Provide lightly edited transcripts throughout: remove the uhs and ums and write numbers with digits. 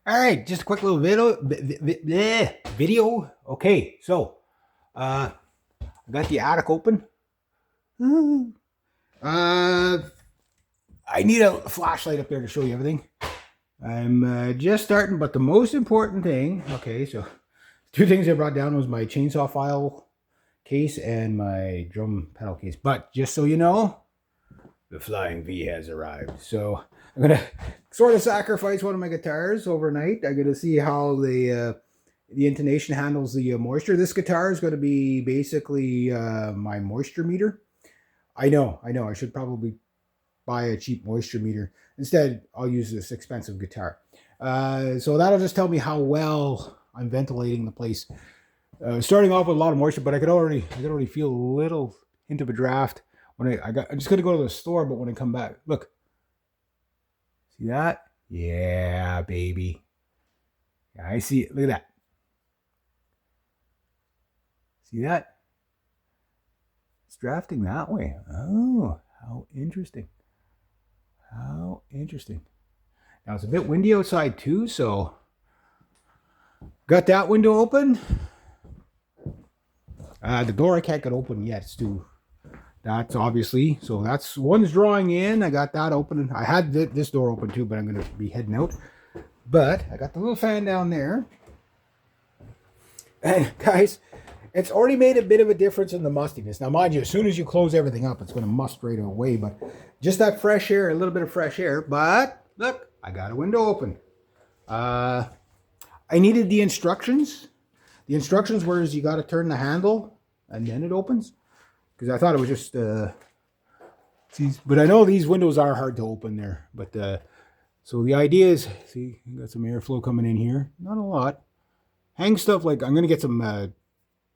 All right, just a quick little video. Okay, so I got the attic open. Uh, I need a flashlight up there to show you everything. I'm just starting, but the most important thing. Okay, so two things I brought down was my chainsaw file case and my drum pedal case. But just so you know, the Flying V has arrived. So I'm gonna sort of sacrifice one of my guitars overnight. I'm gonna see how the intonation handles the moisture. This guitar is gonna be basically my moisture meter. I know. I should probably buy a cheap moisture meter. Instead, I'll use this expensive guitar. So that'll just tell me how well I'm ventilating the place. Starting off with a lot of moisture, but I could already feel a little hint of a draft when I'm just gonna go to the store, but when I come back, look, see that? Yeah, baby. Yeah, I see it. Look at that. See that? It's drafting that way. Oh, how interesting. How interesting. Now it's a bit windy outside too, so got that window open. The door I can't get open yet. It's too. That's obviously, so that's one's drawing in. I got that open. I had this door open too, but I'm going to be heading out. But I got the little fan down there. And guys, it's already made a bit of a difference in the mustiness. Now, mind you, as soon as you close everything up, it's going to must right away. But just that fresh air, a little bit of fresh air. But look, I got a window open. I needed the instructions. The instructions were is you got to turn the handle and then it opens. Because I thought it was just, but I know these windows are hard to open there. But so the idea is, see, you got some airflow coming in here. Not a lot. Hang stuff like, I'm going to get some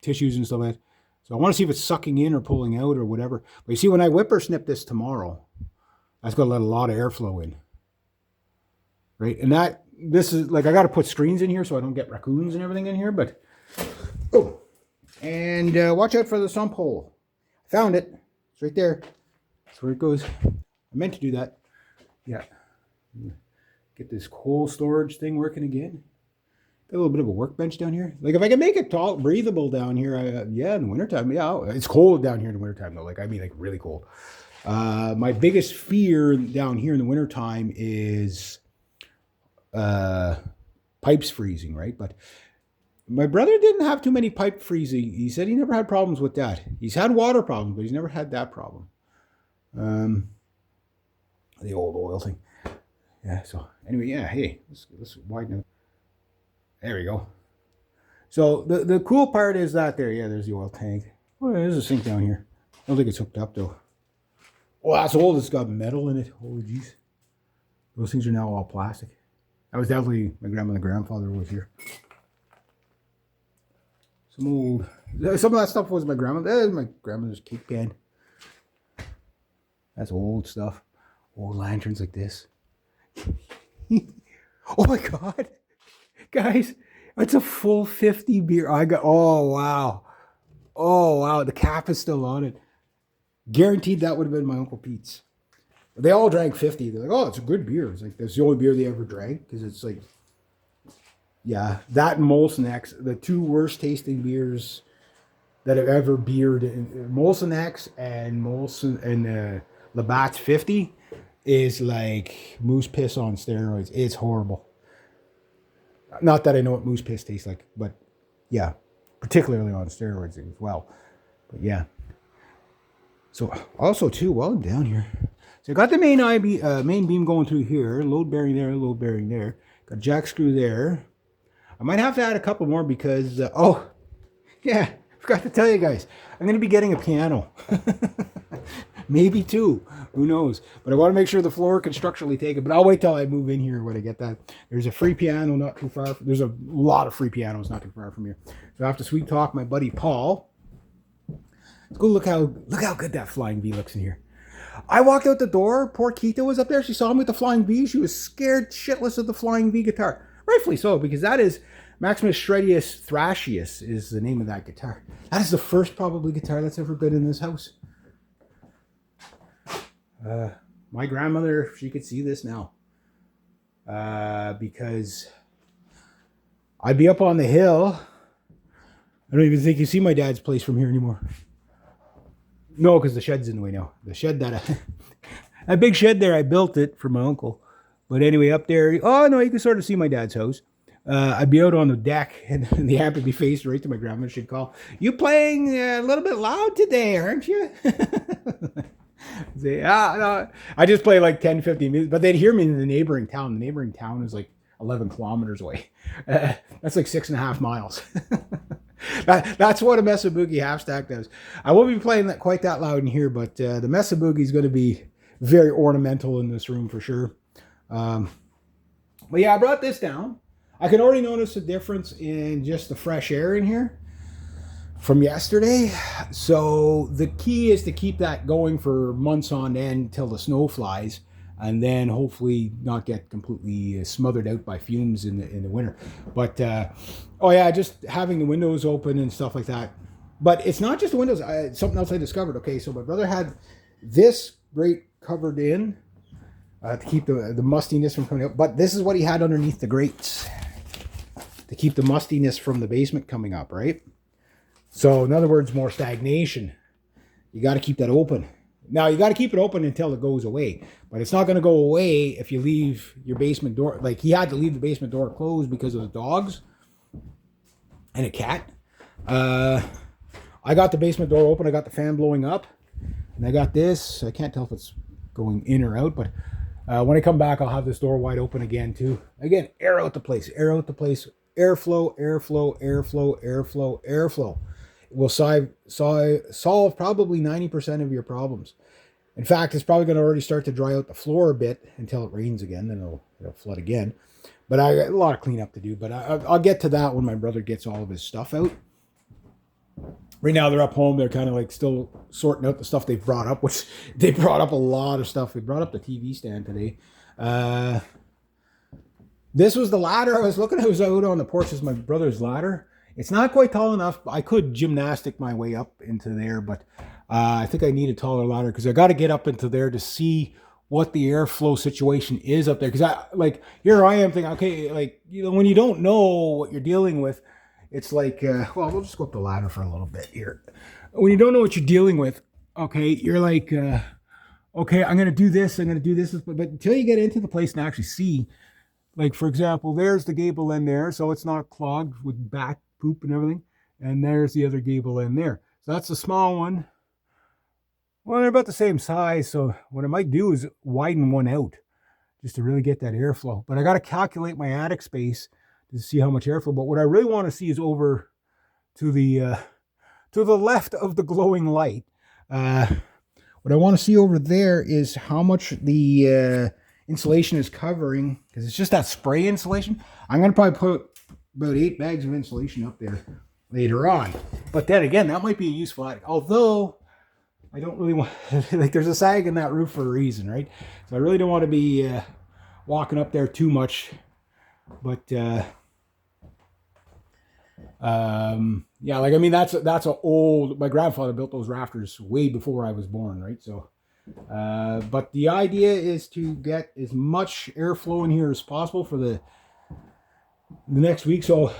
tissues and stuff like that. So I want to see if it's sucking in or pulling out or whatever. But you see, when I whipper snip this tomorrow, that's going to let a lot of airflow in. Right? And this is, like, I got to put screens in here so I don't get raccoons and everything in here. But, oh. And watch out for the sump hole. Found it. It's right there. That's where it goes. I meant to do that. Yeah. Get this coal storage thing working again. Got a little bit of a workbench down here. Like, if I can make it tall, breathable down here, yeah, in the wintertime, yeah. It's cold down here in the wintertime, though. Like, I mean, like, really cold. My biggest fear down here in the wintertime is pipes freezing, right? But my brother didn't have too many pipe freezing. He said he never had problems with that. He's had water problems, but he's never had that problem. The old oil thing. Yeah, so anyway, yeah, hey, let's widen it. There we go. So the cool part is that there, yeah, there's the oil tank. Oh, there's a sink down here. I don't think it's hooked up, though. Oh, that's old. It's got metal in it. Holy jeez. Those things are now all plastic. That was definitely my grandma and grandfather was here. Some of that stuff was my grandma. There's my grandmother's cake pan. That's old stuff. Old lanterns like this. Oh my God. Guys, it's a full 50 beer. Oh wow. Oh wow. The cap is still on it. Guaranteed that would have been my Uncle Pete's. They all drank 50. They're like, oh, it's a good beer. It's like, that's the only beer they ever drank. Because it's like, yeah, that and Molson X, the two worst tasting beers that have ever beered. Molson X and Molson and Labatt's 50 is like moose piss on steroids. It's horrible. Not that I know what moose piss tastes like, but yeah, particularly on steroids as well. But yeah. So also too, while I'm down here, so I got the main beam going through here, load bearing there, got jack screw there. I might have to add a couple more because oh yeah, forgot to tell you guys, I'm going to be getting a piano. Maybe two. Who knows? But I want to make sure the floor can structurally take it. But I'll wait till I move in here when I get that. There's a free piano not too far. There's a lot of free pianos not too far from here. So I have to sweet talk my buddy Paul. Let's go look how good that Flying V looks in here. I walked out the door. Poor Keita was up there. She saw me with the Flying V. She was scared shitless of the Flying V guitar. Rightfully so, because that is Maximus Shreddius Thrashius is the name of that guitar. That is the first probably guitar that's ever been in this house. My grandmother, she could see this now. Because I'd be up on the hill. I don't even think you see my dad's place from here anymore. No, because the shed's in the way now. The shed that big shed there, I built it for my uncle. But anyway, up there, oh no, you can sort of see my dad's house. I'd be out on the deck, and the amp would be faced right to my grandma. She'd call, "You playing a little bit loud today, aren't you?" Say, no. I just play like 10, 15 minutes, but they'd hear me in the neighboring town. The neighboring town is like 11 kilometers away. That's like 6.5 miles. That's what a Mesa Boogie half stack does. I won't be playing that quite that loud in here, but the Mesa Boogie is going to be very ornamental in this room for sure. But yeah, I brought this down. I can already notice a difference in just the fresh air in here from yesterday. So the key is to keep that going for months on end till the snow flies, and then hopefully not get completely smothered out by fumes in the winter. But oh yeah, just having the windows open and stuff like that. But it's not just the windows. Something else I discovered. Okay, so my brother had this grate covered in to keep the mustiness from coming out. But this is what he had underneath the grates to keep the mustiness from the basement coming up, right? So in other words, more stagnation. You got to keep that open. Now you got to keep it open until it goes away, but it's not going to go away if you leave your basement door. Like he had to leave the basement door closed because of the dogs and a cat. I got the basement door open. I got the fan blowing up, and I got this. I can't tell if it's going in or out, but when I come back, I'll have this door wide open again too. Again, air out the place, air out the place, airflow, airflow, airflow, airflow, airflow. It will solve probably 90% of your problems. In fact, it's probably going to already start to dry out the floor a bit until it rains again. Then it'll flood again. But I got a lot of cleanup to do. But I'll get to that when my brother gets all of his stuff out. Right now they're up home. They're kind of like still sorting out the stuff they've brought up, which they brought up a lot of stuff. They brought up the TV stand today. This was the ladder I was looking at. I was out on the porch. This is my brother's ladder. It's not quite tall enough. I could gymnastic my way up into there, but I think I need a taller ladder because I got to get up into there to see what the airflow situation is up there. Because here I am thinking, okay, like, you know, when you don't know what you're dealing with, it's like, well, we'll just go up the ladder for a little bit here. When you don't know what you're dealing with, okay, you're like, okay, I'm going to do this, but until you get into the place and actually see, like, for example, there's the gable end there, so it's not clogged with bat poop and everything. And there's the other gable end there. So that's the small one. Well, they're about the same size, so what I might do is widen one out just to really get that airflow. But I got to calculate my attic space to see how much airflow. But what I really want to see is over to the left of the glowing light. What I want to see over there is how much the insulation is covering, because it's just that spray insulation. I'm going to probably put about 8 bags of insulation up there later on. But then again, that might be a useful attic. Although I don't really want, like, there's a sag in that roof for a reason, right? So I really don't want to be walking up there too much. But yeah, like, I mean, that's a old, my grandfather built those rafters way before I was born, right? So but the idea is to get as much airflow in here as possible for the next week. So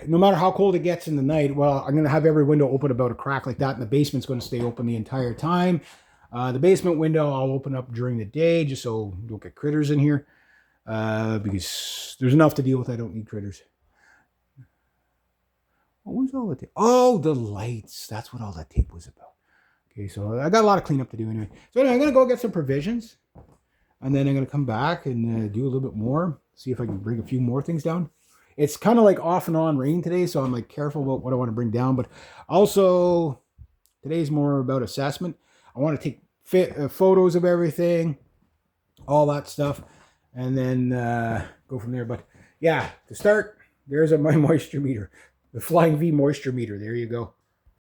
no matter how cold it gets in the night, well, I'm going to have every window open about a crack like that, and the basement's going to stay open the entire time. The basement window I'll open up during the day just so you don't get critters in here, because there's enough to deal with. I don't need critters. What was all the tape? Oh, the lights. That's what all that tape was about. Okay, so I got a lot of cleanup to do anyway. So anyway, I'm going to go get some provisions, and then I'm going to come back and do a little bit more, see if I can bring a few more things down. It's kind of like off and on rain today, so I'm like careful about what I want to bring down. But also, today's more about assessment. I want to take photos of everything, all that stuff, and then go from there. But yeah, to start, there's my moisture meter, the Flying V moisture meter. There you go.